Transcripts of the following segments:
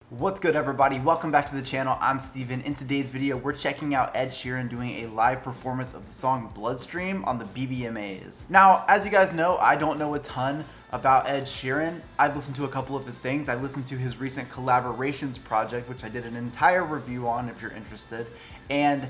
What's good, everybody? Welcome back to the channel. I'm Steven. In today's video, we're checking out Ed Sheeran doing a live performance of the song Bloodstream on the BBMAs. Now, as you guys know, I don't know a ton about Ed Sheeran. I've listened to a couple of his things. I listened to his recent collaborations project, which I did an entire review on if you're interested. And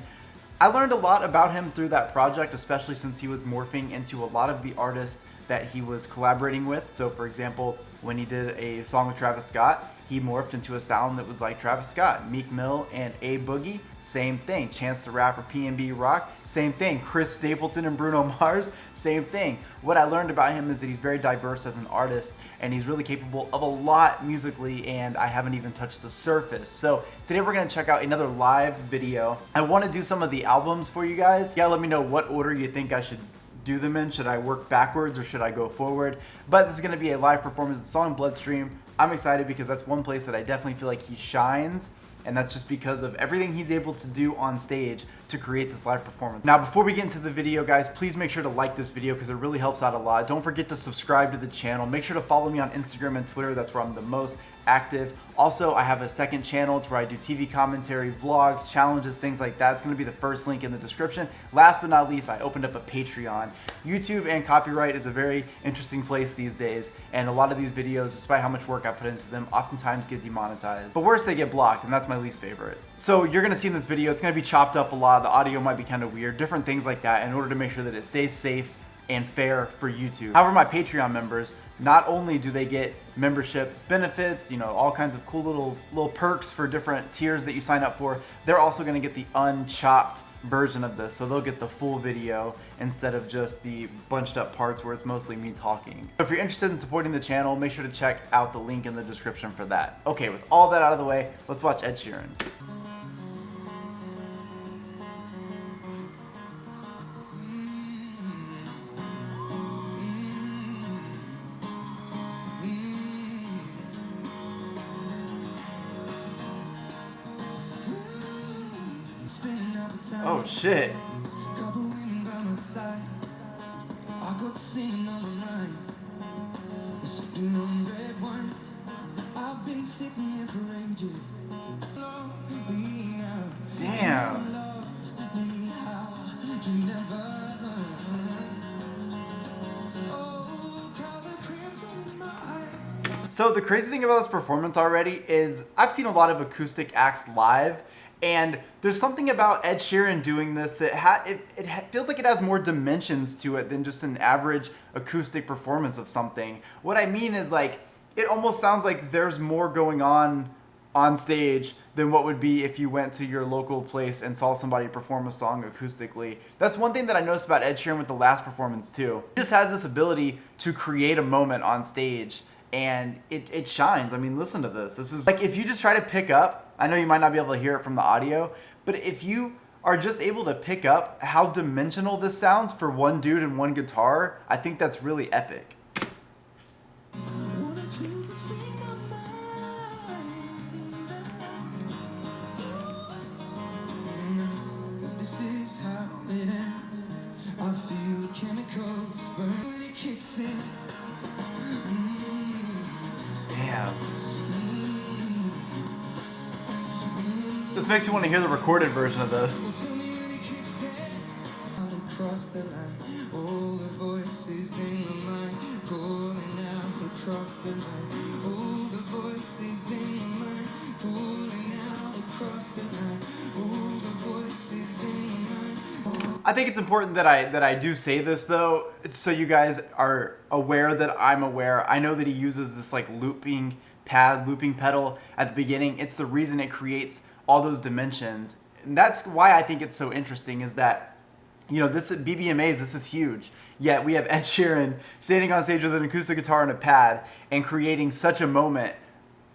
I learned a lot about him through that project, especially since he was morphing into a lot of the artists that he was collaborating with. So for example, when he did a song with Travis Scott, he morphed into a sound that was like Travis Scott. Meek Mill and A Boogie, same thing. Chance the Rapper, P&B Rock, same thing. Chris Stapleton and Bruno Mars, same thing. What I learned about him is that he's very diverse as an artist and he's really capable of a lot musically, and I haven't even touched the surface. So today we're gonna check out another live video. I wanna do some of the albums for you guys. Yeah, let me know what order you think I should do them in. Should I work backwards or should I go forward? But this is gonna be a live performance of the song Bloodstream. I'm excited because that's one place that I definitely feel like he shines, and that's just because of everything he's able to do on stage to create this live performance. Now, before we get into the video, guys, please make sure to like this video because it really helps out a lot. Don't forget to subscribe to the channel. Make sure to follow me on Instagram and Twitter. That's where I'm the most active. Also, I have a second channel where I do TV commentary, vlogs, challenges, things like that. It's going to be the first link in the description. Last but not least, I opened up a Patreon. YouTube and copyright is a very interesting place these days, and a lot of these videos, despite how much work I put into them, oftentimes get demonetized. But worse, they get blocked, and that's my least favorite. So you're going to see in this video, it's going to be chopped up a lot. The audio might be kind of weird, different things like that, in order to make sure that it stays safe and fair for YouTube. However, my Patreon members, not only do they get membership benefits, all kinds of cool little perks for different tiers that you sign up for, they're also gonna get the unchopped version of this. So they'll get the full video instead of just the bunched up parts where it's mostly me talking. So if you're interested in supporting the channel, make sure to check out the link in the description for that. Okay, with all that out of the way, let's watch Ed Sheeran. Oh shit. Damn. So the crazy thing about this performance already is I've seen a lot of acoustic acts live, and there's something about Ed Sheeran doing this that it feels like it has more dimensions to it than just an average acoustic performance of something. What I mean is, like, it almost sounds like there's more going on stage than what would be if you went to your local place and saw somebody perform a song acoustically. That's one thing that I noticed about Ed Sheeran with the last performance too. He just has this ability to create a moment on stage, and it shines. I mean, listen to this. This is like, if you just try to pick up, I know you might not be able to hear it from the audio, but if you are just able to pick up how dimensional this sounds for one dude and one guitar, I think that's really epic. Damn. This makes me want to hear the recorded version of this. I think it's important that I do say this though, so you guys are aware that I'm aware. I know that he uses this like looping pedal at the beginning. It's the reason it creates all those dimensions. And that's why I think it's so interesting, is that, this at BBMAs, this is huge. Yet we have Ed Sheeran standing on stage with an acoustic guitar and a pad and creating such a moment,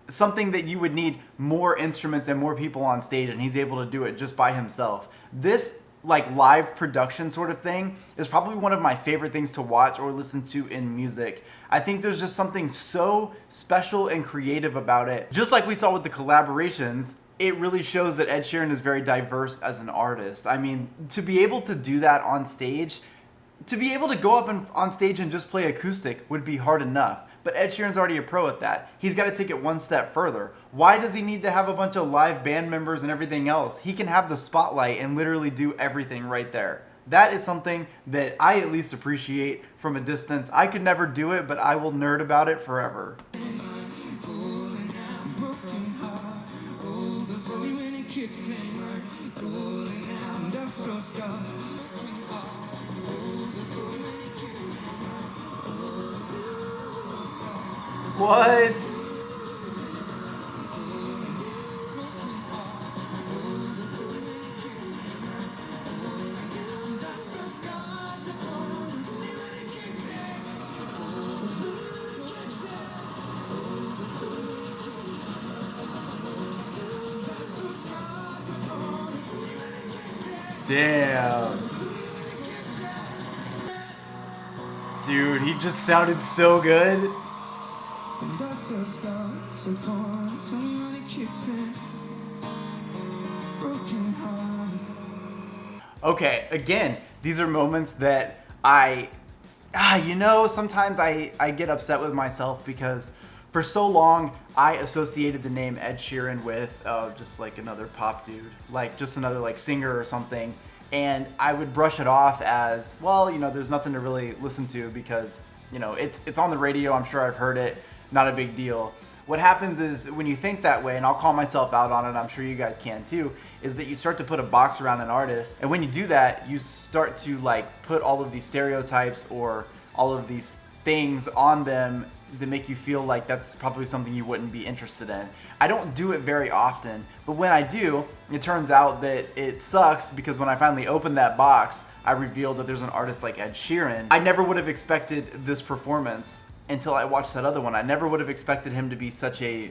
something that you would need more instruments and more people on stage, and he's able to do it just by himself. This like live production sort of thing is probably one of my favorite things to watch or listen to in music. I think there's just something so special and creative about it. Just like we saw with the collaborations, it really shows that Ed Sheeran is very diverse as an artist. I mean, to be able to do that on stage, to be able to go up on stage and just play acoustic would be hard enough. but Ed Sheeran's already a pro at that. He's got to take it one step further. Why does he need to have a bunch of live band members and everything else? He can have the spotlight and literally do everything right there. That is something that I at least appreciate from a distance. I could never do it, but I will nerd about it forever. What? Damn. Dude, he just sounded so good. Okay, again, these are moments that sometimes I get upset with myself because for so long I associated the name Ed Sheeran with just like another pop dude, like just another like singer or something. And I would brush it off as, well, there's nothing to really listen to because, it's on the radio. I'm sure I've heard it. Not a big deal. What happens is when you think that way, and I'll call myself out on it, I'm sure you guys can too, is that you start to put a box around an artist. And when you do that, you start to like put all of these stereotypes or all of these things on them that make you feel like that's probably something you wouldn't be interested in. I don't do it very often, but when I do, it turns out that it sucks because when I finally open that box, I reveal that there's an artist like Ed Sheeran. I never would have expected this performance until I watched that other one. I never would have expected him to be such a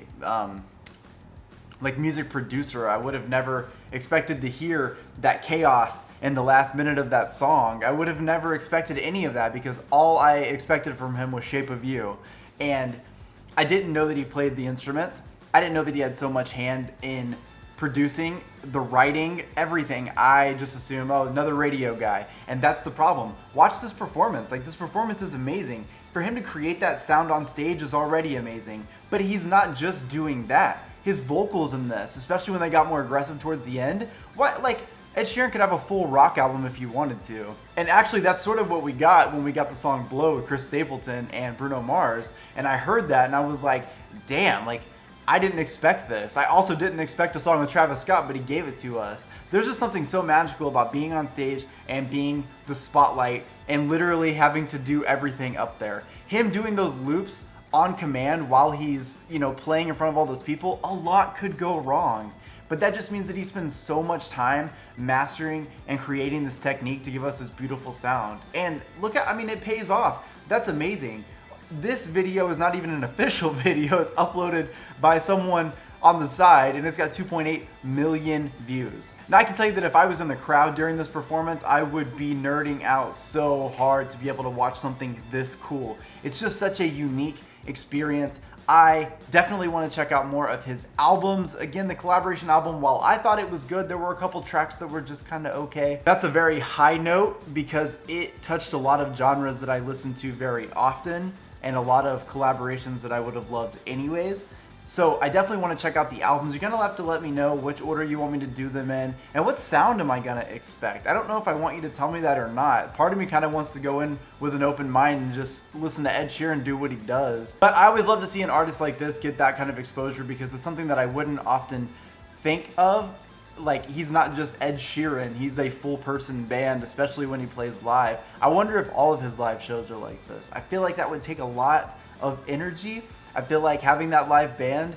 music producer. I would have never expected to hear that chaos in the last minute of that song. I would have never expected any of that because all I expected from him was Shape of You. And I didn't know that he played the instruments. I didn't know that he had so much hand in producing, the writing, everything. I just assume, oh, another radio guy. And that's the problem. Watch this performance. Like, this performance is amazing. For him to create that sound on stage is already amazing. But he's not just doing that. His vocals in this, especially when they got more aggressive towards the end, Ed Sheeran could have a full rock album if he wanted to. And actually, that's sort of what we got when we got the song Blow with Chris Stapleton and Bruno Mars. And I heard that and I was like, damn, I didn't expect this. I also didn't expect a song with Travis Scott, but he gave it to us. There's just something so magical about being on stage and being the spotlight and literally having to do everything up there. Him doing those loops on command while he's, playing in front of all those people, a lot could go wrong. But that just means that he spends so much time mastering and creating this technique to give us this beautiful sound. And it pays off. That's amazing. This video is not even an official video. It's uploaded by someone on the side and it's got 2.8 million views. Now I can tell you that if I was in the crowd during this performance, I would be nerding out so hard to be able to watch something this cool. It's just such a unique experience. I definitely want to check out more of his albums. Again, the collaboration album, while I thought it was good, there were a couple tracks that were just kind of okay. That's a very high note because it touched a lot of genres that I listen to very often and a lot of collaborations that I would have loved anyways. So I definitely want to check out the albums. You're going to have to let me know which order you want me to do them in and what sound am I going to expect. I don't know if I want you to tell me that or not. Part of me kind of wants to go in with an open mind and just listen to Ed Sheeran do what he does. But I always love to see an artist like this get that kind of exposure because it's something that I wouldn't often think of. Like, he's not just Ed Sheeran, he's a full person band, especially when he plays live. I wonder if all of his live shows are like this. I feel like that would take a lot of energy. I feel like having that live band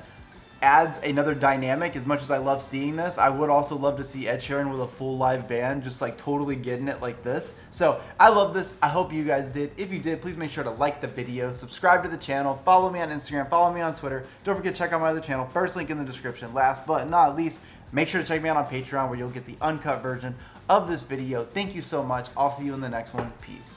adds another dynamic. As much as I love seeing this, I would also love to see Ed Sheeran with a full live band, just like totally getting it like this. So I love this. I hope you guys did. If you did, please make sure to like the video, subscribe to the channel, follow me on Instagram, follow me on Twitter. Don't forget to check out my other channel, first link in the description. Last but not least, make sure to check me out on Patreon where you'll get the uncut version of this video. Thank you so much. I'll see you in the next one. Peace.